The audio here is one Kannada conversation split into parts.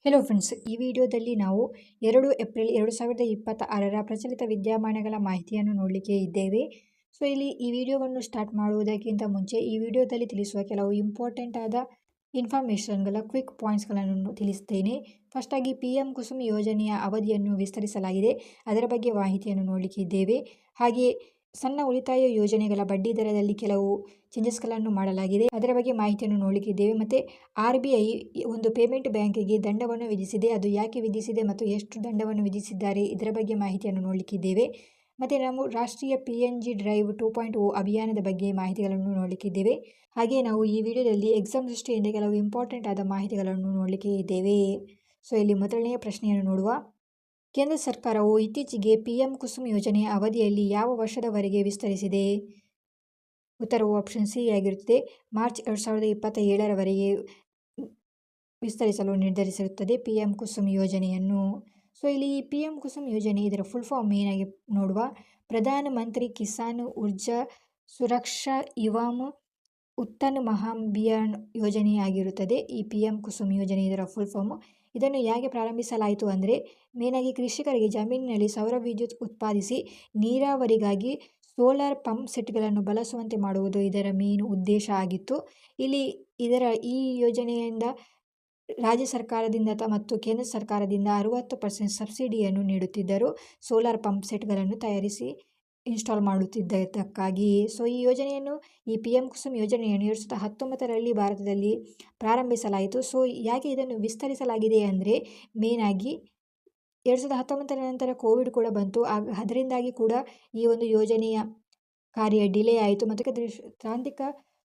ಹೆಲೋ ಫ್ರೆಂಡ್ಸ್, ಈ ವಿಡಿಯೋದಲ್ಲಿ ನಾವು 2 ಏಪ್ರಿಲ್ 2026ರ ಪ್ರಚಲಿತ ವಿದ್ಯಮಾನಗಳ ಮಾಹಿತಿಯನ್ನು ನೋಡಲಿಕ್ಕೆ ಇದ್ದೇವೆ. ಸೊ ಇಲ್ಲಿ ಈ ವಿಡಿಯೋವನ್ನು ಸ್ಟಾರ್ಟ್ ಮಾಡುವುದಕ್ಕಿಂತ ಮುಂಚೆ ಈ ವಿಡಿಯೋದಲ್ಲಿ ತಿಳಿಸುವ ಕೆಲವು ಇಂಪಾರ್ಟೆಂಟ್ ಆದ ಇನ್ಫಾರ್ಮೇಷನ್ಗಳ ಕ್ವಿಕ್ ಪಾಯಿಂಟ್ಸ್ಗಳನ್ನು ತಿಳಿಸ್ತೇನೆ. ಫಸ್ಟ್ ಆಗಿ PM ಕುಸುಮ್ ಯೋಜನೆಯ ಅವಧಿಯನ್ನು ವಿಸ್ತರಿಸಲಾಗಿದೆ, ಅದರ ಬಗ್ಗೆ ಮಾಹಿತಿಯನ್ನು ನೋಡಲಿಕ್ಕೆ ಇದ್ದೇವೆ. ಹಾಗೆ ಸಣ್ಣ ಉಳಿತಾಯ ಯೋಜನೆಗಳ ಬಡ್ಡಿ ದರದಲ್ಲಿ ಕೆಲವು ಚೇಂಜಸ್ಗಳನ್ನು ಮಾಡಲಾಗಿದೆ, ಅದರ ಬಗ್ಗೆ ಮಾಹಿತಿಯನ್ನು ನೋಡಲಿಕ್ಕಿದ್ದೇವೆ. ಮತ್ತು RBI ಒಂದು ಪೇಮೆಂಟ್ ಬ್ಯಾಂಕಿಗೆ ದಂಡವನ್ನು ವಿಧಿಸಿದೆ, ಅದು ಯಾಕೆ ವಿಧಿಸಿದೆ ಮತ್ತು ಎಷ್ಟು ದಂಡವನ್ನು ವಿಧಿಸಿದ್ದಾರೆ ಇದರ ಬಗ್ಗೆ ಮಾಹಿತಿಯನ್ನು ನೋಡಲಿಕ್ಕಿದ್ದೇವೆ. ಮತ್ತು ನಾವು ರಾಷ್ಟ್ರೀಯ PNG ಡ್ರೈವ್ 2.0 ಅಭಿಯಾನದ ಬಗ್ಗೆ ಮಾಹಿತಿಗಳನ್ನು ನೋಡಲಿಕ್ಕಿದ್ದೇವೆ. ಹಾಗೆ ನಾವು ಈ ವಿಡಿಯೋದಲ್ಲಿ ಎಕ್ಸಾಮ್ ದೃಷ್ಟಿಯಿಂದ ಕೆಲವು ಇಂಪಾರ್ಟೆಂಟ್ ಆದ ಮಾಹಿತಿಗಳನ್ನು ನೋಡಲಿಕ್ಕೆ ಇದ್ದೇವೆ. ಸೊ ಇಲ್ಲಿ ಮೊದಲನೆಯ ಪ್ರಶ್ನೆಯನ್ನು ನೋಡುವ. ಕೇಂದ್ರ ಸರ್ಕಾರವು ಇತ್ತೀಚೆಗೆ PM ಕುಸುಮ್ ಯೋಜನೆಯ ಅವಧಿಯಲ್ಲಿ ಯಾವ ವರ್ಷದವರೆಗೆ ವಿಸ್ತರಿಸಿದೆ? ಉತ್ತರವು ಆಪ್ಷನ್ ಸಿ ಆಗಿರುತ್ತದೆ. ಮಾರ್ಚ್ 2027ರವರೆಗೆ ವಿಸ್ತರಿಸಲು ನಿರ್ಧರಿಸಿರುತ್ತದೆ PM ಕುಸುಮ್ ಯೋಜನೆಯನ್ನು. ಸೊ ಇಲ್ಲಿ ಈ PM ಕುಸುಮ್ ಯೋಜನೆ ಇದರ ಫುಲ್ ಫಾರ್ಮ್ ಏನಾಗಿ ನೋಡುವ. ಪ್ರಧಾನ ಮಂತ್ರಿ ಕಿಸಾನ್ ಊರ್ಜಾ ಸುರಕ್ಷಾ ಇವಂ ಉತ್ತನ್ ಮಹಾಭಿಯಾನ್ ಯೋಜನೆಯಾಗಿರುತ್ತದೆ ಈ PM ಕುಸುಮ್ ಯೋಜನೆ ಇದರ ಫುಲ್ ಫಾರ್ಮ್. ಇದನ್ನು ಹೇಗೆ ಪ್ರಾರಂಭಿಸಲಾಯಿತು ಅಂದರೆ, ಮೇನಾಗಿ ಕೃಷಿಕರಿಗೆ ಜಮೀನಿನಲ್ಲಿ ಸೌರ ವಿದ್ಯುತ್ ಉತ್ಪಾದಿಸಿ ನೀರಾವರಿಗಾಗಿ ಸೋಲಾರ್ ಪಂಪ್ ಸೆಟ್ಗಳನ್ನು ಬಳಸುವಂತೆ ಮಾಡುವುದು ಇದರ ಮೇನ್ ಉದ್ದೇಶ ಆಗಿತ್ತು. ಇಲ್ಲಿ ಈ ಯೋಜನೆಯಿಂದ ರಾಜ್ಯ ಸರ್ಕಾರದಿಂದ ಮತ್ತು ಕೇಂದ್ರ ಸರ್ಕಾರದಿಂದ 60% ಸಬ್ಸಿಡಿಯನ್ನು ನೀಡುತ್ತಿದ್ದರು ಸೋಲಾರ್ ಪಂಪ್ ಸೆಟ್ಗಳನ್ನು ತಯಾರಿಸಿ ಇನ್ಸ್ಟಾಲ್ ಮಾಡುತ್ತಿದ್ದಕ್ಕಾಗಿ. ಸೊ ಈ ಯೋಜನೆಯನ್ನು ಈ PM ಕುಸುಮ್ ಯೋಜನೆಯನ್ನು 2019ರಲ್ಲಿ ಭಾರತದಲ್ಲಿ ಪ್ರಾರಂಭಿಸಲಾಯಿತು. ಸೊ ಯಾಕೆ ಇದನ್ನು ವಿಸ್ತರಿಸಲಾಗಿದೆ ಅಂದರೆ, ಮೇನಾಗಿ 2019ರ ನಂತರ ಕೋವಿಡ್ ಕೂಡ ಬಂತು, ಅದರಿಂದಾಗಿ ಕೂಡ ಈ ಒಂದು ಯೋಜನೆಯ ಕಾರ್ಯ ಡಿಲೇ ಆಯಿತು. ಮತ್ತು ತಾಂತ್ರಿಕ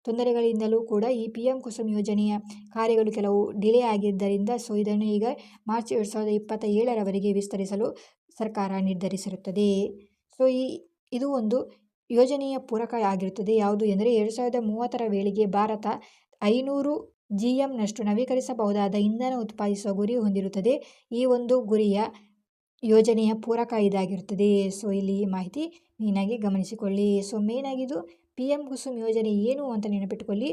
ತೊಂದರೆಗಳಿಂದಲೂ ಕೂಡ ಈ PM ಕುಸುಮ್ ಯೋಜನೆಯ ಕಾರ್ಯಗಳು ಕೆಲವು ಡಿಲೇ ಆಗಿದ್ದರಿಂದ ಸೊ ಇದನ್ನು ಈಗ ಮಾರ್ಚ್ 2027ರವರೆಗೆ ವಿಸ್ತರಿಸಲು ಸರ್ಕಾರ ನಿರ್ಧರಿಸಿರುತ್ತದೆ. ಸೊ ಇದು ಒಂದು ಯೋಜನೆಯ ಪೂರಕ ಆಗಿರುತ್ತದೆ. ಯಾವುದು ಎಂದರೆ 2030ರ ವೇಳೆಗೆ ಭಾರತ 500 GMನಷ್ಟು ನವೀಕರಿಸಬಹುದಾದ ಇಂಧನ ಉತ್ಪಾದಿಸುವ ಗುರಿ ಹೊಂದಿರುತ್ತದೆ. ಈ ಒಂದು ಗುರಿಯ ಯೋಜನೆಯ ಪೂರಕ ಇದಾಗಿರುತ್ತದೆ. ಸೊ ಇಲ್ಲಿ ಈ ಮಾಹಿತಿ ಮೇನಾಗಿ ಗಮನಿಸಿಕೊಳ್ಳಿ. ಸೊ ಮೇನಾಗಿದು PM ಕುಸುಮ್ ಯೋಜನೆ ಏನು ಅಂತ ನೆನಪಿಟ್ಟುಕೊಳ್ಳಿ.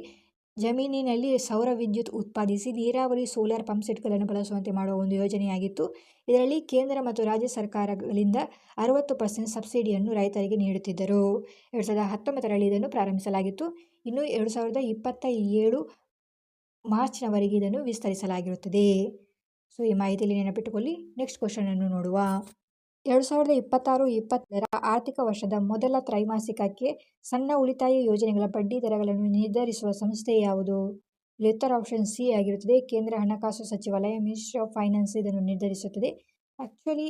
ಜಮೀನಿನಲ್ಲಿ ಸೌರ ವಿದ್ಯುತ್ ಉತ್ಪಾದಿಸಿ ನೀರಾವರಿ ಸೋಲಾರ್ ಪಂಪ್ ಸೆಟ್ಗಳನ್ನು ಬಳಸುವಂತೆ ಮಾಡುವ ಒಂದು ಯೋಜನೆಯಾಗಿತ್ತು. ಇದರಲ್ಲಿ ಕೇಂದ್ರ ಮತ್ತು ರಾಜ್ಯ ಸರ್ಕಾರಗಳಿಂದ 60% ಸಬ್ಸಿಡಿಯನ್ನು ರೈತರಿಗೆ ನೀಡುತ್ತಿದ್ದರು. 2019ರಲ್ಲಿ ಇದನ್ನು ಪ್ರಾರಂಭಿಸಲಾಗಿತ್ತು. ಇನ್ನು 2027 ಮಾರ್ಚ್ನವರೆಗೆ ಇದನ್ನು ವಿಸ್ತರಿಸಲಾಗಿರುತ್ತದೆ. ಸೊ ಈ ಮಾಹಿತಿಯಲ್ಲಿ ನೆನಪಿಟ್ಟುಕೊಳ್ಳಿ. ನೆಕ್ಸ್ಟ್ ಕ್ವಶನನ್ನು ನೋಡುವ. 2026-27ರ ಆರ್ಥಿಕ ವರ್ಷದ ಮೊದಲ ತ್ರೈಮಾಸಿಕಕ್ಕೆ ಸಣ್ಣ ಉಳಿತಾಯ ಯೋಜನೆಗಳ ಬಡ್ಡಿ ದರಗಳನ್ನು ನಿರ್ಧರಿಸುವ ಸಂಸ್ಥೆ ಯಾವುದು? ಇಲ್ಲಿ ಉತ್ತರ ಆಪ್ಷನ್ ಸಿ ಆಗಿರುತ್ತದೆ. ಕೇಂದ್ರ ಹಣಕಾಸು ಸಚಿವಾಲಯ, ಮಿನಿಸ್ಟ್ರಿ ಆಫ್ ಫೈನಾನ್ಸ್ ಇದನ್ನು ನಿರ್ಧರಿಸುತ್ತದೆ. ಆ್ಯಕ್ಚುಲಿ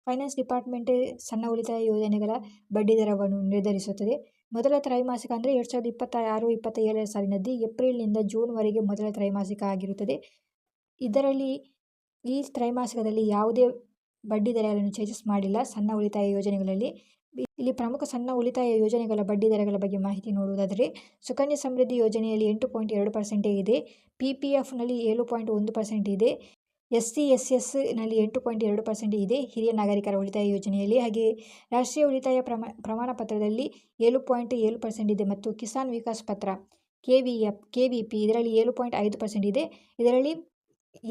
ಫೈನಾನ್ಸ್ ಡಿಪಾರ್ಟ್ಮೆಂಟ್ ಸಣ್ಣ ಉಳಿತಾಯ ಯೋಜನೆಗಳ ಬಡ್ಡಿ ದರವನ್ನು ನಿರ್ಧರಿಸುತ್ತದೆ. ಮೊದಲ ತ್ರೈಮಾಸಿಕ ಅಂದರೆ 2026-27 ಸಾಲಿನದ್ದು ಏಪ್ರಿಲ್ನಿಂದ ಜೂನ್ವರೆಗೆ ಮೊದಲ ತ್ರೈಮಾಸಿಕ ಆಗಿರುತ್ತದೆ. ಇದರಲ್ಲಿ ಈ ತ್ರೈಮಾಸಿಕದಲ್ಲಿ ಯಾವುದೇ ಬಡ್ಡಿ ದರಗಳನ್ನು ಚೇಂಜಸ್ ಮಾಡಿಲ್ಲ ಸಣ್ಣ ಉಳಿತಾಯ ಯೋಜನೆಗಳಲ್ಲಿ. ಇಲ್ಲಿ ಪ್ರಮುಖ ಸಣ್ಣ ಉಳಿತಾಯ ಯೋಜನೆಗಳ ಬಡ್ಡಿ ದರಗಳ ಬಗ್ಗೆ ಮಾಹಿತಿ ನೋಡುವುದಾದರೆ, ಸುಕನ್ಯಾ ಸಮೃದ್ಧಿ ಯೋಜನೆಯಲ್ಲಿ 8.2% ಇದೆ, PPFನಲ್ಲಿ 7.1% ಇದೆ, SC/SS ನಲ್ಲಿ 8.2% ಇದೆ ಹಿರಿಯ ನಾಗರಿಕರ ಉಳಿತಾಯ ಯೋಜನೆಯಲ್ಲಿ. ಹಾಗೆ ರಾಷ್ಟ್ರೀಯ ಉಳಿತಾಯ ಪ್ರಮಾಣ ಪತ್ರದಲ್ಲಿ 7.7% ಇದೆ ಮತ್ತು ಕಿಸಾನ್ ವಿಕಾಸ್ ಪತ್ರ KVP ಇದರಲ್ಲಿ 7.5% ಇದೆ. ಇದರಲ್ಲಿ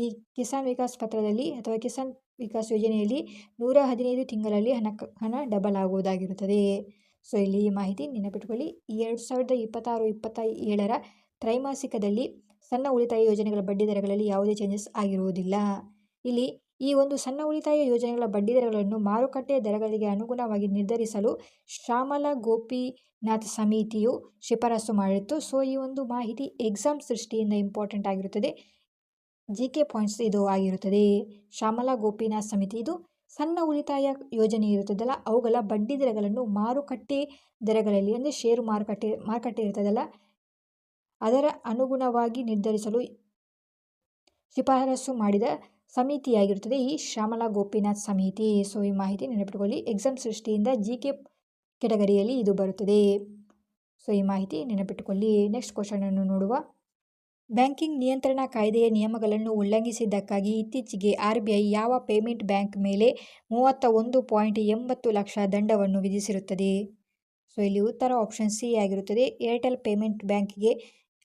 ಈ ಕಿಸಾನ್ ವಿಕಾಸ್ ಪತ್ರದಲ್ಲಿ ಅಥವಾ ಕಿಸಾನ್ ವಿಕಾಸ್ ಯೋಜನೆಯಲ್ಲಿ 115 ತಿಂಗಳಲ್ಲಿ ಹಣ ಡಬಲ್ ಆಗುವುದಾಗಿರುತ್ತದೆ. ಸೊ ಇಲ್ಲಿ ಈ ಮಾಹಿತಿ ನೆನಪಿಟ್ಟುಕೊಳ್ಳಿ. 2026-27ರ ತ್ರೈಮಾಸಿಕದಲ್ಲಿ ಸಣ್ಣ ಉಳಿತಾಯ ಯೋಜನೆಗಳ ಬಡ್ಡಿ ದರಗಳಲ್ಲಿ ಯಾವುದೇ ಚೇಂಜಸ್ ಆಗಿರುವುದಿಲ್ಲ. ಇಲ್ಲಿ ಈ ಒಂದು ಸಣ್ಣ ಉಳಿತಾಯ ಯೋಜನೆಗಳ ಬಡ್ಡಿ ದರಗಳನ್ನು ಮಾರುಕಟ್ಟೆ ದರಗಳಿಗೆ ಅನುಗುಣವಾಗಿ ನಿರ್ಧರಿಸಲು ಶ್ಯಾಮಲಾ ಗೋಪಿನಾಥ್ ಸಮಿತಿಯು ಶಿಫಾರಸು ಮಾಡಿತ್ತು. ಸೊ ಈ ಒಂದು ಮಾಹಿತಿ ಎಕ್ಸಾಮ್ಸ್ ದೃಷ್ಟಿಯಿಂದ ಇಂಪಾರ್ಟೆಂಟ್ ಆಗಿರುತ್ತದೆ. GK ಪಾಯಿಂಟ್ಸ್ ಇದು ಆಗಿರುತ್ತದೆ. ಶ್ಯಾಮಲಾ ಗೋಪಿನಾಥ್ ಸಮಿತಿ ಇದು ಸಣ್ಣ ಉಳಿತಾಯ ಯೋಜನೆ ಇರುತ್ತದಲ್ಲ ಅವುಗಳ ಬಡ್ಡಿ ದರಗಳನ್ನು ಮಾರುಕಟ್ಟೆ ದರಗಳಲ್ಲಿ ಅಂದರೆ ಷೇರು ಮಾರುಕಟ್ಟೆ ಇರ್ತದಲ್ಲ ಅದರ ಅನುಗುಣವಾಗಿ ನಿರ್ಧರಿಸಲು ಶಿಫಾರಸು ಮಾಡಿದ ಸಮಿತಿಯಾಗಿರುತ್ತದೆ ಈ ಶ್ಯಾಮಲಾ ಗೋಪಿನಾಥ್ ಸಮಿತಿ. ಸೊ ಈ ಮಾಹಿತಿ ನೆನಪಿಟ್ಟುಕೊಳ್ಳಿ. ಎಕ್ಸಾಮ್ಸ್ ದೃಷ್ಟಿಯಿಂದ GK ಕೆಟಗರಿಯಲ್ಲಿ ಇದು ಬರುತ್ತದೆ. ಸೊ ಈ ಮಾಹಿತಿ ನೆನಪಿಟ್ಟುಕೊಳ್ಳಿ. ನೆಕ್ಸ್ಟ್ ಕ್ವಶನನ್ನು ನೋಡುವ. ಬ್ಯಾಂಕಿಂಗ್ ನಿಯಂತ್ರಣ ಕಾಯ್ದೆಯ ನಿಯಮಗಳನ್ನು ಉಲ್ಲಂಘಿಸಿದ್ದಕ್ಕಾಗಿ ಇತ್ತೀಚೆಗೆ RBI ಯಾವ ಪೇಮೆಂಟ್ ಬ್ಯಾಂಕ್ ಮೇಲೆ 31.80 ಲಕ್ಷ ದಂಡವನ್ನು ವಿಧಿಸಿರುತ್ತದೆ? ಸೊ ಇಲ್ಲಿ ಉತ್ತರ ಆಪ್ಷನ್ ಸಿ ಆಗಿರುತ್ತದೆ. ಏರ್ಟೆಲ್ ಪೇಮೆಂಟ್ ಬ್ಯಾಂಕಿಗೆ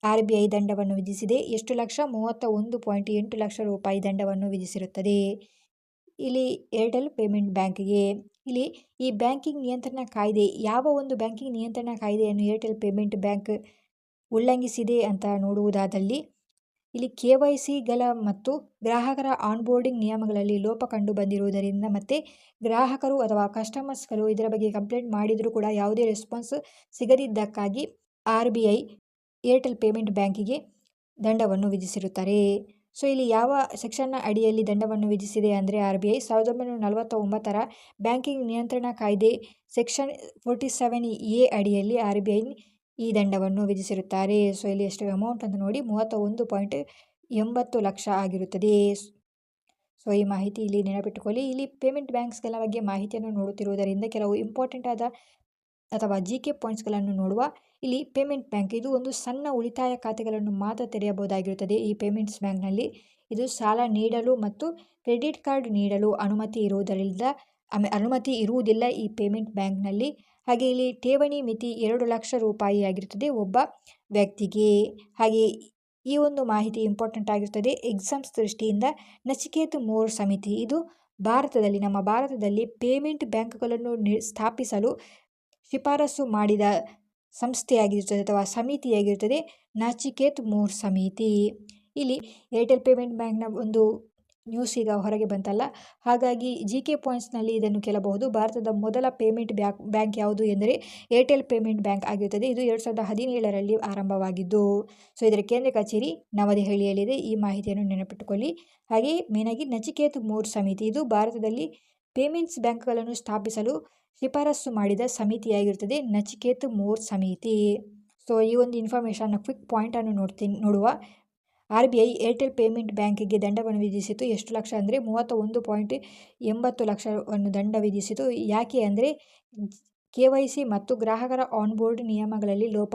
RBI ದಂಡವನ್ನು ವಿಧಿಸಿದೆ. ಎಷ್ಟು ಲಕ್ಷ? 31.8 ಲಕ್ಷ ರೂಪಾಯಿ ದಂಡವನ್ನು ವಿಧಿಸಿರುತ್ತದೆ. ಇಲ್ಲಿ ಏರ್ಟೆಲ್ ಪೇಮೆಂಟ್ ಬ್ಯಾಂಕ್ಗೆ ಇಲ್ಲಿ ಈ ಬ್ಯಾಂಕಿಂಗ್ ನಿಯಂತ್ರಣ ಕಾಯ್ದೆ, ಯಾವ ಒಂದು ಬ್ಯಾಂಕಿಂಗ್ ನಿಯಂತ್ರಣ ಕಾಯ್ದೆಯನ್ನು ಏರ್ಟೆಲ್ ಪೇಮೆಂಟ್ ಬ್ಯಾಂಕ್ ಉಲ್ಲಂಘಿಸಿದೆ ಅಂತ ನೋಡುವುದಾದಲ್ಲಿ ಇಲ್ಲಿ KYCಗಳ ಮತ್ತು ಗ್ರಾಹಕರ ಆನ್ಬೋರ್ಡಿಂಗ್ ನಿಯಮಗಳಲ್ಲಿ ಲೋಪ ಕಂಡು ಬಂದಿರುವುದರಿಂದ ಮತ್ತು ಗ್ರಾಹಕರು ಅಥವಾ ಕಸ್ಟಮರ್ಸ್ಗಳು ಇದರ ಬಗ್ಗೆ ಕಂಪ್ಲೇಂಟ್ ಮಾಡಿದರೂ ಕೂಡ ಯಾವುದೇ ರೆಸ್ಪಾನ್ಸ್ ಸಿಗದಿದ್ದಕ್ಕಾಗಿ RBI ಏರ್ಟೆಲ್ ಪೇಮೆಂಟ್ ಬ್ಯಾಂಕಿಗೆ ದಂಡವನ್ನು ವಿಧಿಸಿರುತ್ತಾರೆ. ಸೊ ಇಲ್ಲಿ ಯಾವ ಸೆಕ್ಷನ್ನ ಅಡಿಯಲ್ಲಿ ದಂಡವನ್ನು ವಿಧಿಸಿದೆ ಅಂದರೆ RBI 1949ರ ಬ್ಯಾಂಕಿಂಗ್ ನಿಯಂತ್ರಣ ಕಾಯ್ದೆ ಸೆಕ್ಷನ್ 47A ಅಡಿಯಲ್ಲಿ RBI ಈ ದಂಡವನ್ನು ವಿಧಿಸಿರುತ್ತಾರೆ. ಸೊ ಇಲ್ಲಿ ಎಷ್ಟು ಅಮೌಂಟ್ ಅಂತ ನೋಡಿ 31.80 ಲಕ್ಷ ಆಗಿರುತ್ತದೆ. ಸೊ ಈ ಮಾಹಿತಿ ಇಲ್ಲಿ ನೆನಪಿಟ್ಟುಕೊಳ್ಳಿ. ಇಲ್ಲಿ ಪೇಮೆಂಟ್ ಬ್ಯಾಂಕ್ಸ್ಗಳ ಬಗ್ಗೆ ಮಾಹಿತಿಯನ್ನು ನೋಡುತ್ತಿರುವುದರಿಂದ ಕೆಲವು ಇಂಪಾರ್ಟೆಂಟ್ ಆದ ಅಥವಾ GK ಪಾಯಿಂಟ್ಸ್ಗಳನ್ನು ನೋಡುವ. ಇಲ್ಲಿ ಪೇಮೆಂಟ್ ಬ್ಯಾಂಕ್ ಇದು ಒಂದು ಸಣ್ಣ ಉಳಿತಾಯ ಖಾತೆಗಳನ್ನು ಮಾತ್ರ ತೆರೆಯಬಹುದಾಗಿರುತ್ತದೆ. ಈ ಪೇಮೆಂಟ್ಸ್ ಬ್ಯಾಂಕ್ನಲ್ಲಿ ಇದು ಸಾಲ ನೀಡಲು ಮತ್ತು ಕ್ರೆಡಿಟ್ ಕಾರ್ಡ್ ನೀಡಲು ಅನುಮತಿ ಇರುವುದಿಲ್ಲ ಈ ಪೇಮೆಂಟ್ ಬ್ಯಾಂಕ್ನಲ್ಲಿ. ಹಾಗೆ ಇಲ್ಲಿ ಠೇವಣಿ ಮಿತಿ 2 ಲಕ್ಷ ರೂಪಾಯಿ ಆಗಿರುತ್ತದೆ ಒಬ್ಬ ವ್ಯಕ್ತಿಗೆ. ಹಾಗೆ ಈ ಒಂದು ಮಾಹಿತಿ ಇಂಪಾರ್ಟೆಂಟ್ ಆಗಿರುತ್ತದೆ ಎಕ್ಸಾಮ್ಸ್ ದೃಷ್ಟಿಯಿಂದ. ನಚಿಕೇತ್ ಮೋರ್ ಸಮಿತಿ ಇದು ನಮ್ಮ ಭಾರತದಲ್ಲಿ ಪೇಮೆಂಟ್ ಬ್ಯಾಂಕ್ಗಳನ್ನು ಸ್ಥಾಪಿಸಲು ಶಿಫಾರಸು ಮಾಡಿದ ಸಂಸ್ಥೆಯಾಗಿರುತ್ತದೆ ಅಥವಾ ಸಮಿತಿಯಾಗಿರುತ್ತದೆ ನಚಿಕೇತ್ ಮೋರ್ ಸಮಿತಿ. ಇಲ್ಲಿ ಏರ್ಟೆಲ್ ಪೇಮೆಂಟ್ ಬ್ಯಾಂಕ್ನ ಒಂದು ನ್ಯೂಸ್ ಈಗ ಹೊರಗೆ ಬಂತಲ್ಲ, ಹಾಗಾಗಿ GK ಪಾಯಿಂಟ್ಸ್ನಲ್ಲಿ ಇದನ್ನು ಕೇಳಬಹುದು. ಭಾರತದ ಮೊದಲ ಪೇಮೆಂಟ್ ಬ್ಯಾಂಕ್ ಯಾವುದು ಎಂದರೆ ಏರ್ಟೆಲ್ ಪೇಮೆಂಟ್ ಬ್ಯಾಂಕ್ ಆಗಿರುತ್ತದೆ. ಇದು 2017ರಲ್ಲಿ ಆರಂಭವಾಗಿದ್ದು, ಸೊ ಇದರ ಕೇಂದ್ರ ಕಚೇರಿ ನವದೆಹಲಿಯಲ್ಲಿದೆ. ಈ ಮಾಹಿತಿಯನ್ನು ನೆನಪಿಟ್ಟುಕೊಳ್ಳಿ. ಹಾಗೆ ಮೇನಾಗಿ ನಚಿಕೇತ್ ಮೋರ್ ಸಮಿತಿ ಇದು ಭಾರತದಲ್ಲಿ ಪೇಮೆಂಟ್ಸ್ ಬ್ಯಾಂಕ್ಗಳನ್ನು ಸ್ಥಾಪಿಸಲು ಶಿಫಾರಸು ಮಾಡಿದ ಸಮಿತಿಯಾಗಿರುತ್ತದೆ ನಚಿಕೇತ್ ಮೋರ್ ಸಮಿತಿ. ಸೊ ಈ ಒಂದು ಇನ್ಫಾರ್ಮೇಷನ್ನ ಕ್ವಿಕ್ ಪಾಯಿಂಟನ್ನು ನೋಡುವ. RBI ಏರ್ಟೆಲ್ ಪೇಮೆಂಟ್ ಬ್ಯಾಂಕಿಗೆ ದಂಡವನ್ನು ವಿಧಿಸಿತು. ಎಷ್ಟು ಲಕ್ಷ ಅಂದರೆ 31.80 ಲಕ್ಷವನ್ನು ದಂಡ ವಿಧಿಸಿತು. ಯಾಕೆ ಅಂದರೆ KYC ಮತ್ತು ಗ್ರಾಹಕರ ಆನ್ಬೋರ್ಡ್ ನಿಯಮಗಳಲ್ಲಿ ಲೋಪ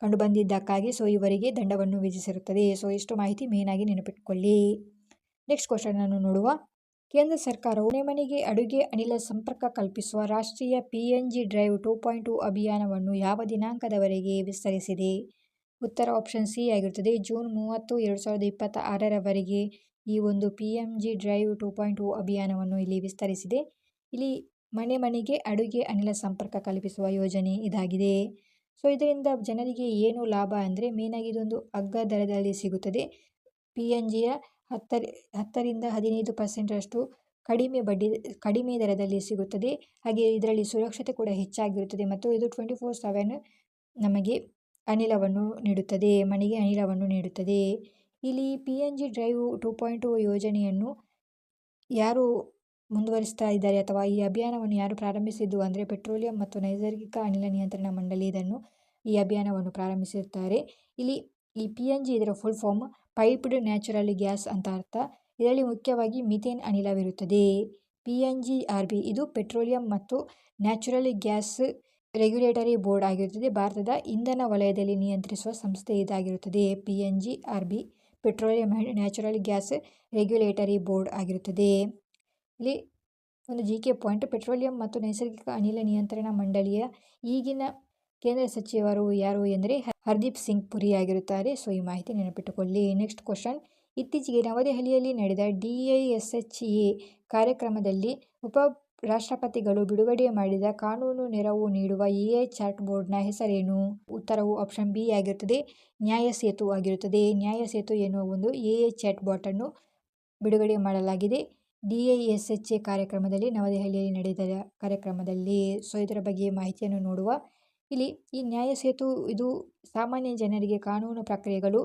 ಕಂಡು ಬಂದಿದ್ದಕ್ಕಾಗಿ ಸೊ ಇವರಿಗೆ ದಂಡವನ್ನು ವಿಧಿಸಿರುತ್ತದೆ. ಸೊ ಇಷ್ಟು ಮಾಹಿತಿ ಮೇನಾಗಿ ನೆನಪಿಟ್ಟುಕೊಳ್ಳಿ. ನೆಕ್ಸ್ಟ್ ಕ್ವಶನನ್ನು ನೋಡುವ. ಕೇಂದ್ರ ಸರ್ಕಾರವು ಮನೆಗೆ ಅಡುಗೆ ಅನಿಲ ಸಂಪರ್ಕ ಕಲ್ಪಿಸುವ ರಾಷ್ಟ್ರೀಯ PNG ಡ್ರೈವ್ 2.0 ಅಭಿಯಾನವನ್ನು ಯಾವ ದಿನಾಂಕದವರೆಗೆ ವಿಸ್ತರಿಸಿದೆ? ಉತ್ತರ ಆಪ್ಷನ್ C ಆಗಿರುತ್ತದೆ. ಜೂನ್ 30, 2026ರವರೆಗೆ ಈ ಒಂದು PNG ಡ್ರೈವ್ 2.0 ಅಭಿಯಾನವನ್ನು ಇಲ್ಲಿ ವಿಸ್ತರಿಸಿದೆ. ಇಲ್ಲಿ ಮನೆಗೆ ಅಡುಗೆ ಅನಿಲ ಸಂಪರ್ಕ ಕಲ್ಪಿಸುವ ಯೋಜನೆ ಇದಾಗಿದೆ. ಸೊ ಇದರಿಂದ ಜನರಿಗೆ ಏನು ಲಾಭ ಅಂದರೆ ಮೇನಾಗಿ ಇದೊಂದು ಅಗ್ಗ ದರದಲ್ಲಿ ಸಿಗುತ್ತದೆ. PNGಯ 10ರಿಂದ 15% ಕಡಿಮೆ ದರದಲ್ಲಿ ಸಿಗುತ್ತದೆ. ಹಾಗೆ ಇದರಲ್ಲಿ ಸುರಕ್ಷತೆ ಕೂಡ ಹೆಚ್ಚಾಗಿರುತ್ತದೆ ಮತ್ತು ಇದು 24/7 ನಮಗೆ ಮನೆಗೆ ಅನಿಲವನ್ನು ನೀಡುತ್ತದೆ. ಇಲ್ಲಿ PNG ಡ್ರೈವ್ 2.0 ಯೋಜನೆಯನ್ನು ಯಾರು ಮುಂದುವರಿಸ್ತಾ ಇದ್ದಾರೆ ಅಥವಾ ಈ ಅಭಿಯಾನವನ್ನು ಯಾರು ಪ್ರಾರಂಭಿಸಿದ್ದು ಅಂದರೆ ಪೆಟ್ರೋಲಿಯಂ ಮತ್ತು ನೈಸರ್ಗಿಕ ಅನಿಲ ನಿಯಂತ್ರಣ ಮಂಡಳಿ ಈ ಅಭಿಯಾನವನ್ನು ಪ್ರಾರಂಭಿಸಿರುತ್ತಾರೆ. ಇಲ್ಲಿ ಈ PNG ಇದರ full form piped natural gas ಅಂತ ಅರ್ಥ. ಇದರಲ್ಲಿ ಮುಖ್ಯವಾಗಿ ಮಿಥೇನ್ ಅನಿಲವಿರುತ್ತದೆ. PNGRB ಇದು ಪೆಟ್ರೋಲಿಯಂ ಮತ್ತು ನ್ಯಾಚುರಲ್ ಗ್ಯಾಸ್ ರೆಗ್ಯುಲೇಟರಿ ಬೋರ್ಡ್ ಆಗಿರುತ್ತದೆ. ಭಾರತದ ಇಂಧನ ವಲಯದಲ್ಲಿ ನಿಯಂತ್ರಿಸುವ ಸಂಸ್ಥೆ ಇದಾಗಿರುತ್ತದೆ. PNGRB petroleum and natural gas regulatory board ಆಗಿರುತ್ತದೆ. ಇಲ್ಲಿ ಒಂದು GK ಪಾಯಿಂಟ್, ಪೆಟ್ರೋಲಿಯಂ ಮತ್ತು ನೈಸರ್ಗಿಕ ಅನಿಲ ನಿಯಂತ್ರಣ ಮಂಡಳಿಯ ಈಗಿನ ಕೇಂದ್ರ ಸಚಿವರು ಯಾರು ಎಂದರೆ ಹರ್ದೀಪ್ ಸಿಂಗ್ ಪುರಿ ಆಗಿರುತ್ತಾರೆ. ಸೊ ಈ ಮಾಹಿತಿ ನೆನಪಿಟ್ಟುಕೊಳ್ಳಿ. Next question. ಇತ್ತೀಚೆಗೆ ನವದೆಹಲಿಯಲ್ಲಿ ನಡೆದ DISHA ಕಾರ್ಯಕ್ರಮದಲ್ಲಿ ಉಪ ರಾಷ್ಟ್ರಪತಿಗಳು ಬಿಡುಗಡೆ ಮಾಡಿದ ಕಾನೂನು ನೆರವು ನೀಡುವ AI ಚಾಟ್ ಬೋರ್ಡ್ನ ಹೆಸರೇನು? ಉತ್ತರವು ಆಪ್ಷನ್ B ಆಗಿರುತ್ತದೆ. ನ್ಯಾಯ ಸೇತು ಆಗಿರುತ್ತದೆ. ನ್ಯಾಯ ಸೇತು ಎನ್ನುವ ಒಂದು AI ಚಾಟ್ ಬಾಟ್ ಅನ್ನು ಬಿಡುಗಡೆ ಮಾಡಲಾಗಿದೆ DISHA ಕಾರ್ಯಕ್ರಮದಲ್ಲಿ, ನವದೆಹಲಿಯಲ್ಲಿ ನಡೆದ ಕಾರ್ಯಕ್ರಮದಲ್ಲಿ. ಸೊ ಇದರ ಬಗ್ಗೆ ಮಾಹಿತಿಯನ್ನು ನೋಡುವ. ಇಲ್ಲಿ ಈ ನ್ಯಾಯ ಸೇತು ಇದು ಸಾಮಾನ್ಯ ಜನರಿಗೆ ಕಾನೂನು ಪ್ರಕ್ರಿಯೆಗಳು,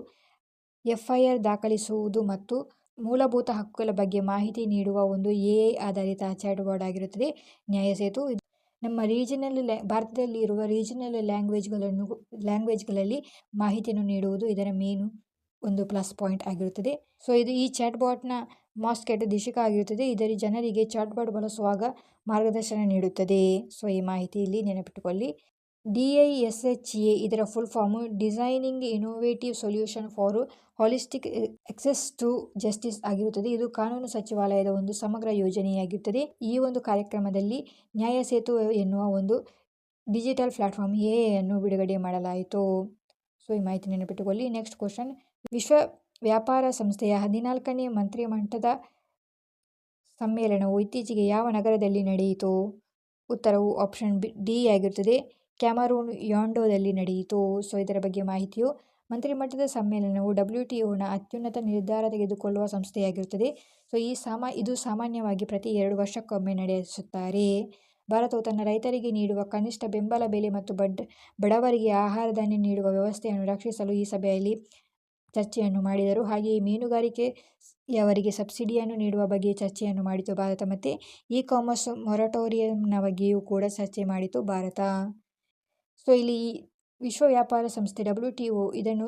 FIR ದಾಖಲಿಸುವುದು ಮತ್ತು ಮೂಲಭೂತ ಹಕ್ಕುಗಳ ಬಗ್ಗೆ ಮಾಹಿತಿ ನೀಡುವ ಒಂದು AI ಆಧಾರಿತ ಚಾಟ್ ಬೋರ್ಡ್ ಆಗಿರುತ್ತದೆ ನ್ಯಾಯ ಸೇತು. ನಮ್ಮ ಭಾರತದಲ್ಲಿ ಇರುವ ರೀಜನಲ್ ಲ್ಯಾಂಗ್ವೇಜ್ಗಳಲ್ಲಿ ಮಾಹಿತಿಯನ್ನು ನೀಡುವುದು ಇದರ ಮೇನು ಒಂದು ಪ್ಲಸ್ ಪಾಯಿಂಟ್ ಆಗಿರುತ್ತದೆ. ಸೊ ಈ ಚಾಟ್ ಬಾಟ್ನ ಮಾಸ್ಕೆಟ್ ದಿಶಿಕಾ ಆಗಿರುತ್ತದೆ. ಇದರ ಜನರಿಗೆ ಚಾಟ್ ಬಾಟ್ ಬಳಸುವಾಗ ಮಾರ್ಗದರ್ಶನ ನೀಡುತ್ತದೆ. ಸೊ ಈ ಮಾಹಿತಿ ಇಲ್ಲಿ ನೆನಪಿಟ್ಟುಕೊಳ್ಳಿ. DISHA ಇದರ full form designing innovative solution for holistic access to justice ಆಗಿರುತ್ತದೆ. ಇದು ಕಾನೂನು ಸಚಿವಾಲಯದ ಒಂದು ಸಮಗ್ರ ಯೋಜನೆಯಾಗಿರುತ್ತದೆ. ಈ ಒಂದು ಕಾರ್ಯಕ್ರಮದಲ್ಲಿ ನ್ಯಾಯ ಸೇತು ಎನ್ನುವ ಒಂದು ಡಿಜಿಟಲ್ ಪ್ಲಾಟ್ಫಾರ್ಮ್ AI ಅನ್ನು ಬಿಡುಗಡೆ ಮಾಡಲಾಯಿತು. ಸೊ ಈ ಮಾಹಿತಿ ನೆನಪಿಟ್ಟುಕೊಳ್ಳಿ. ನೆಕ್ಸ್ಟ್ ಕ್ವಶನ್, ವಿಶ್ವ ವ್ಯಾಪಾರ ಸಂಸ್ಥೆಯ 14ನೇ ಮಂತ್ರಿಮಟ್ಟದ ಸಮ್ಮೇಳನವು ಇತ್ತೀಚೆಗೆ ಯಾವ ನಗರದಲ್ಲಿ ನಡೆಯಿತು? ಉತ್ತರವು ಆಪ್ಷನ್ ಡಿ ಆಗಿರುತ್ತದೆ, ಕ್ಯಾಮರೂನ್ ಯಾಂಡೋದಲ್ಲಿ ನಡೆಯಿತು. ಸೊ ಇದರ ಬಗ್ಗೆ ಮಾಹಿತಿಯು, ಮಂತ್ರಿಮಟ್ಟದ ಸಮ್ಮೇಳನವು WTOನ ಅತ್ಯುನ್ನತ ನಿರ್ಧಾರ ತೆಗೆದುಕೊಳ್ಳುವ ಸಂಸ್ಥೆಯಾಗಿರುತ್ತದೆ. ಸೊ ಇದು ಸಾಮಾನ್ಯವಾಗಿ ಪ್ರತಿ 2 ವರ್ಷಕ್ಕೊಮ್ಮೆ ನಡೆಸುತ್ತಾರೆ. ಭಾರತವು ತನ್ನ ರೈತರಿಗೆ ನೀಡುವ ಕನಿಷ್ಠ ಬೆಂಬಲ ಬೆಲೆ ಮತ್ತು ಬಡವರಿಗೆ ಆಹಾರ ಧಾನ್ಯ ನೀಡುವ ವ್ಯವಸ್ಥೆಯನ್ನು ರಕ್ಷಿಸಲು ಈ ಸಭೆಯಲ್ಲಿ ಚರ್ಚೆಯನ್ನು ಮಾಡಿದರು. ಹಾಗೆಯೇ ಮೀನುಗಾರಿಕೆಯವರಿಗೆ ಸಬ್ಸಿಡಿಯನ್ನು ನೀಡುವ ಬಗ್ಗೆ ಚರ್ಚೆಯನ್ನು ಮಾಡಿತು ಭಾರತ. ಮತ್ತು ಇ-ಕಾಮರ್ಸ್ ಮೊರಟೋರಿಯಂನ ಬಗ್ಗೆಯೂ ಕೂಡ ಚರ್ಚೆ ಮಾಡಿತು ಭಾರತ. ಸೊ ಇಲ್ಲಿ ವಿಶ್ವ ವ್ಯಾಪಾರ ಸಂಸ್ಥೆ WTO ಇದನ್ನು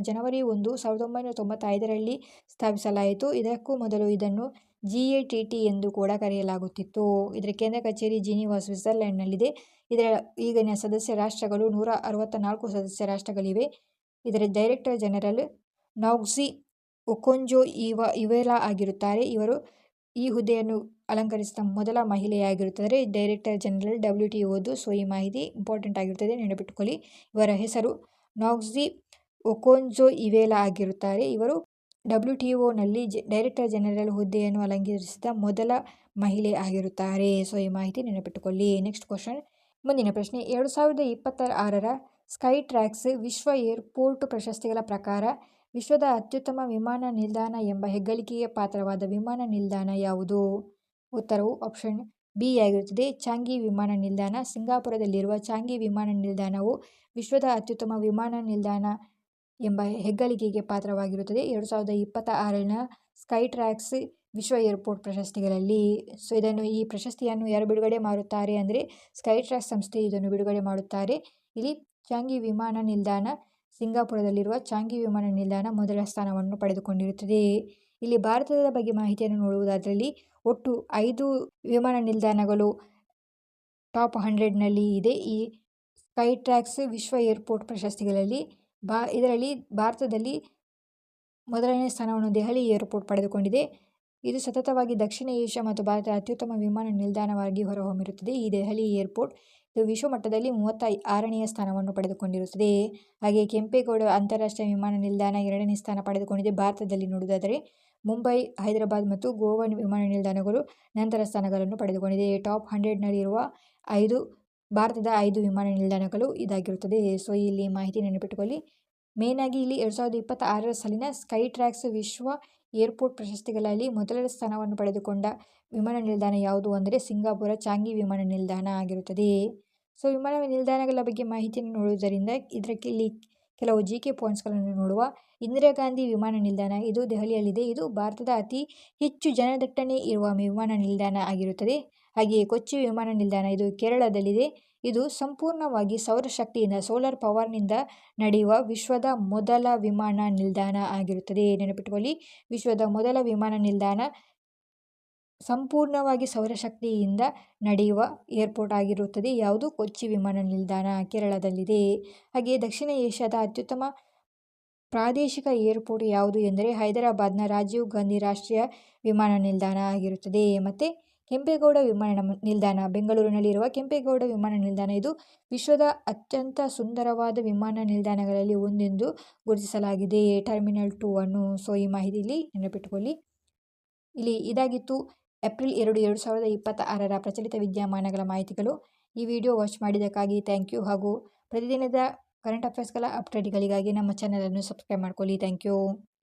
ಜನವರಿ 1, 1995ರಲ್ಲಿ ಸ್ಥಾಪಿಸಲಾಯಿತು. ಇದಕ್ಕೂ ಮೊದಲು ಇದನ್ನು GATT ಎಂದು ಕೂಡ ಕರೆಯಲಾಗುತ್ತಿತ್ತು. ಇದರ ಕೇಂದ್ರ ಕಚೇರಿ ಜಿನೀವಾ, ಸ್ವಿಟ್ಜರ್ಲೆಂಡ್ನಲ್ಲಿದೆ. ಇದರ ಈಗಿನ ಸದಸ್ಯ ರಾಷ್ಟ್ರಗಳು 164 ಸದಸ್ಯ ರಾಷ್ಟ್ರಗಳಿವೆ. ಇದರ ಡೈರೆಕ್ಟರ್ ಜನರಲ್ ನೌಗ್ಜಿ ಒಕೊಂಜೊ-ಇವೆಲಾ ಆಗಿರುತ್ತಾರೆ. ಇವರು ಈ ಹುದ್ದೆಯನ್ನು ಅಲಂಕರಿಸಿದ ಮೊದಲ ಮಹಿಳೆಯಾಗಿರುತ್ತಾರೆ, ಡೈರೆಕ್ಟರ್ ಜನರಲ್ WTOದು. ಸೊ ಈ ಮಾಹಿತಿ ಇಂಪಾರ್ಟೆಂಟ್ ಆಗಿರುತ್ತದೆ, ನೆನಪಿಟ್ಟುಕೊಳ್ಳಿ. ಇವರ ಹೆಸರು ನೌಗ್ಜಿ ಒಕೊಂಜೊ-ಇವೆಲಾ ಆಗಿರುತ್ತಾರೆ. ಇವರು WTOನಲ್ಲಿ ಡೈರೆಕ್ಟರ್ ಜನರಲ್ ಹುದ್ದೆಯನ್ನು ಅಲಂಕರಿಸಿದ ಮೊದಲ ಮಹಿಳೆ ಆಗಿರುತ್ತಾರೆ. ಸೊ ಈ ಮಾಹಿತಿ ನೆನಪಿಟ್ಟುಕೊಳ್ಳಿ. ನೆಕ್ಸ್ಟ್ ಕ್ವಶನ್, ಮುಂದಿನ ಪ್ರಶ್ನೆ, 2026ರ ಸ್ಕೈಟ್ರ್ಯಾಕ್ಸ್ ವಿಶ್ವ ಏರ್ಪೋರ್ಟ್ ಪ್ರಶಸ್ತಿಗಳ ಪ್ರಕಾರ ವಿಶ್ವದ ಅತ್ಯುತ್ತಮ ವಿಮಾನ ನಿಲ್ದಾಣ ಎಂಬ ಹೆಗ್ಗಳಿಕೆಗೆ ಪಾತ್ರವಾದ ವಿಮಾನ ನಿಲ್ದಾಣ ಯಾವುದು? ಉತ್ತರವು ಆಪ್ಷನ್ ಬಿ ಆಗಿರುತ್ತದೆ, ಚಾಂಗಿ ವಿಮಾನ ನಿಲ್ದಾಣ. ಸಿಂಗಾಪುರದಲ್ಲಿರುವ ಚಾಂಗಿ ವಿಮಾನ ನಿಲ್ದಾಣವು ವಿಶ್ವದ ಅತ್ಯುತ್ತಮ ವಿಮಾನ ನಿಲ್ದಾಣ ಎಂಬ ಹೆಗ್ಗಳಿಕೆಗೆ ಪಾತ್ರವಾಗಿರುತ್ತದೆ 2026ನ ಸ್ಕೈಟ್ರ್ಯಾಕ್ಸ್ ವಿಶ್ವ ಏರ್ಪೋರ್ಟ್ ಪ್ರಶಸ್ತಿಗಳಲ್ಲಿ. ಸೊ ಈ ಪ್ರಶಸ್ತಿಯನ್ನು ಯಾರು ಬಿಡುಗಡೆ ಮಾಡುತ್ತಾರೆ ಅಂದರೆ ಸ್ಕೈಟ್ರ್ಯಾಕ್ಸ್ ಸಂಸ್ಥೆ ಇದನ್ನು ಬಿಡುಗಡೆ ಮಾಡುತ್ತಾರೆ. ಇಲ್ಲಿ ಚಾಂಗಿ ವಿಮಾನ ನಿಲ್ದಾಣ, ಸಿಂಗಾಪುರದಲ್ಲಿರುವ ಚಾಂಗಿ ವಿಮಾನ ನಿಲ್ದಾಣ ಮೊದಲ ಸ್ಥಾನವನ್ನು ಪಡೆದುಕೊಂಡಿರುತ್ತದೆ. ಇಲ್ಲಿ ಭಾರತದ ಬಗ್ಗೆ ಮಾಹಿತಿಯನ್ನು ನೋಡುವುದಾದಲ್ಲಿ ಒಟ್ಟು 5 ವಿಮಾನ ನಿಲ್ದಾಣಗಳು ಟಾಪ್ 100ನಲ್ಲಿ ಇದೆ. ಈ ಸ್ಕೈಟ್ರ್ಯಾಕ್ಸ್ ವಿಶ್ವ ಏರ್ಪೋರ್ಟ್ ಪ್ರಶಸ್ತಿಗಳಲ್ಲಿ ಇದರಲ್ಲಿ ಭಾರತದಲ್ಲಿ ಮೊದಲನೇ ಸ್ಥಾನವನ್ನು ದೆಹಲಿ ಏರ್ಪೋರ್ಟ್ ಪಡೆದುಕೊಂಡಿದೆ. ಇದು ಸತತವಾಗಿ ದಕ್ಷಿಣ ಏಷ್ಯಾ ಮತ್ತು ಭಾರತದ ಅತ್ಯುತ್ತಮ ವಿಮಾನ ನಿಲ್ದಾಣವಾಗಿ ಹೊರಹೊಮ್ಮಿರುತ್ತದೆ. ಈ ದೆಹಲಿ ಏರ್ಪೋರ್ಟ್ ಇದು ವಿಶ್ವ ಮಟ್ಟದಲ್ಲಿ 36ನೇ ಸ್ಥಾನವನ್ನು ಪಡೆದುಕೊಂಡಿರುತ್ತದೆ. ಹಾಗೆಯೇ ಕೆಂಪೇಗೌಡ ಅಂತಾರಾಷ್ಟ್ರೀಯ ವಿಮಾನ ನಿಲ್ದಾಣ 2ನೇ ಸ್ಥಾನ ಪಡೆದುಕೊಂಡಿದೆ. ಭಾರತದಲ್ಲಿ ನೋಡುವುದಾದರೆ ಮುಂಬೈ, ಹೈದರಾಬಾದ್ ಮತ್ತು ಗೋವಾ ವಿಮಾನ ನಿಲ್ದಾಣಗಳು ನಂತರ ಸ್ಥಾನಗಳನ್ನು ಪಡೆದುಕೊಂಡಿದೆ. ಟಾಪ್ 100ನಲ್ಲಿರುವ ಭಾರತದ 5 ವಿಮಾನ ನಿಲ್ದಾಣಗಳು ಇದಾಗಿರುತ್ತದೆ. ಸೊ ಇಲ್ಲಿ ಮಾಹಿತಿ ನೆನಪಿಟ್ಟುಕೊಳ್ಳಿ. ಮೇಯ್ನಾಗಿ ಇಲ್ಲಿ 2026ರ ಸಾಲಿನ ಸ್ಕೈಟ್ರ್ಯಾಕ್ಸ್ ವಿಶ್ವ ಏರ್ಪೋರ್ಟ್ ಪ್ರಶಸ್ತಿಗಳಲ್ಲಿ ಮೊದಲ ಸ್ಥಾನವನ್ನು ಪಡೆದುಕೊಂಡ ವಿಮಾನ ನಿಲ್ದಾಣ ಯಾವುದು ಅಂದರೆ ಸಿಂಗಾಪುರ ಚಾಂಗಿ ವಿಮಾನ ನಿಲ್ದಾಣ ಆಗಿರುತ್ತದೆ. ಸೊ ವಿಮಾನ ನಿಲ್ದಾಣಗಳ ಬಗ್ಗೆ ಮಾಹಿತಿಯನ್ನು ನೋಡುವುದರಿಂದ ಇಲ್ಲಿ ಕೆಲವು GK ಪಾಯಿಂಟ್ಸ್ಗಳನ್ನು ನೋಡುವ. ಇಂದಿರಾ ಗಾಂಧಿ ವಿಮಾನ ನಿಲ್ದಾಣ ಇದು ದೆಹಲಿಯಲ್ಲಿದೆ. ಇದು ಭಾರತದ ಅತಿ ಹೆಚ್ಚು ಜನದಟ್ಟಣೆ ಇರುವ ವಿಮಾನ ನಿಲ್ದಾಣ ಆಗಿರುತ್ತದೆ. ಹಾಗೆಯೇ ಕೊಚ್ಚಿ ವಿಮಾನ ನಿಲ್ದಾಣ ಇದು ಕೇರಳದಲ್ಲಿದೆ. ಇದು ಸಂಪೂರ್ಣವಾಗಿ ಸೌರಶಕ್ತಿಯಿಂದ ಸೋಲಾರ್ ಪವರ್ನಿಂದ ನಡೆಯುವ ವಿಶ್ವದ ಮೊದಲ ವಿಮಾನ ನಿಲ್ದಾಣ ಆಗಿರುತ್ತದೆ. ನೆನಪಿಟ್ಟುಕೊಳ್ಳಿ, ವಿಶ್ವದ ಮೊದಲ ವಿಮಾನ ನಿಲ್ದಾಣ ಸಂಪೂರ್ಣವಾಗಿ ಸೌರಶಕ್ತಿಯಿಂದ ನಡೆಯುವ ಏರ್ಪೋರ್ಟ್ ಆಗಿರುತ್ತದೆ. ಯಾವುದು? ಕೊಚ್ಚಿ ವಿಮಾನ ನಿಲ್ದಾಣ ಕೇರಳದಲ್ಲಿದೆ. ಹಾಗೆಯೇ ದಕ್ಷಿಣ ಏಷ್ಯಾದ ಅತ್ಯುತ್ತಮ ಪ್ರಾದೇಶಿಕ ಏರ್ಪೋರ್ಟ್ ಯಾವುದು ಎಂದರೆ ಹೈದರಾಬಾದ್ನ ರಾಜೀವ್ ಗಾಂಧಿ ರಾಷ್ಟ್ರೀಯ ವಿಮಾನ ನಿಲ್ದಾಣ ಆಗಿರುತ್ತದೆ. ಮತ್ತು ಕೆಂಪೇಗೌಡ ವಿಮಾನ ನಿಲ್ದಾಣ, ಬೆಂಗಳೂರಿನಲ್ಲಿರುವ ಕೆಂಪೇಗೌಡ ವಿಮಾನ ನಿಲ್ದಾಣ ಇದು ವಿಶ್ವದ ಅತ್ಯಂತ ಸುಂದರವಾದ ವಿಮಾನ ನಿಲ್ದಾಣಗಳಲ್ಲಿ ಒಂದೆಂದು ಗುರುತಿಸಲಾಗಿದೆ, ಟರ್ಮಿನಲ್ 2 ಅನ್ನು. ಸೊ ಈ ಮಾಹಿತಿಯಲ್ಲಿ ನೆನಪಿಟ್ಟುಕೊಳ್ಳಿ. ಇಲ್ಲಿ ಇದಾಗಿತ್ತು ಏಪ್ರಿಲ್ 2, 2026ರ ಪ್ರಚಲಿತ ವಿದ್ಯಮಾನಗಳ ಮಾಹಿತಿಗಳು. ಈ ವಿಡಿಯೋ ವಾಚ್ ಮಾಡಿದ್ದಕ್ಕಾಗಿ ಥ್ಯಾಂಕ್ ಯು. ಹಾಗೂ ಪ್ರತಿದಿನದ ಕರೆಂಟ್ ಅಫೇರ್ಸ್ಗಳ ಅಪ್ಡೇಟ್ಗಳಿಗಾಗಿ ನಮ್ಮ ಚಾನಲನ್ನು ಸಬ್ಸ್ಕ್ರೈಬ್ ಮಾಡ್ಕೊಳ್ಳಿ. Thank you.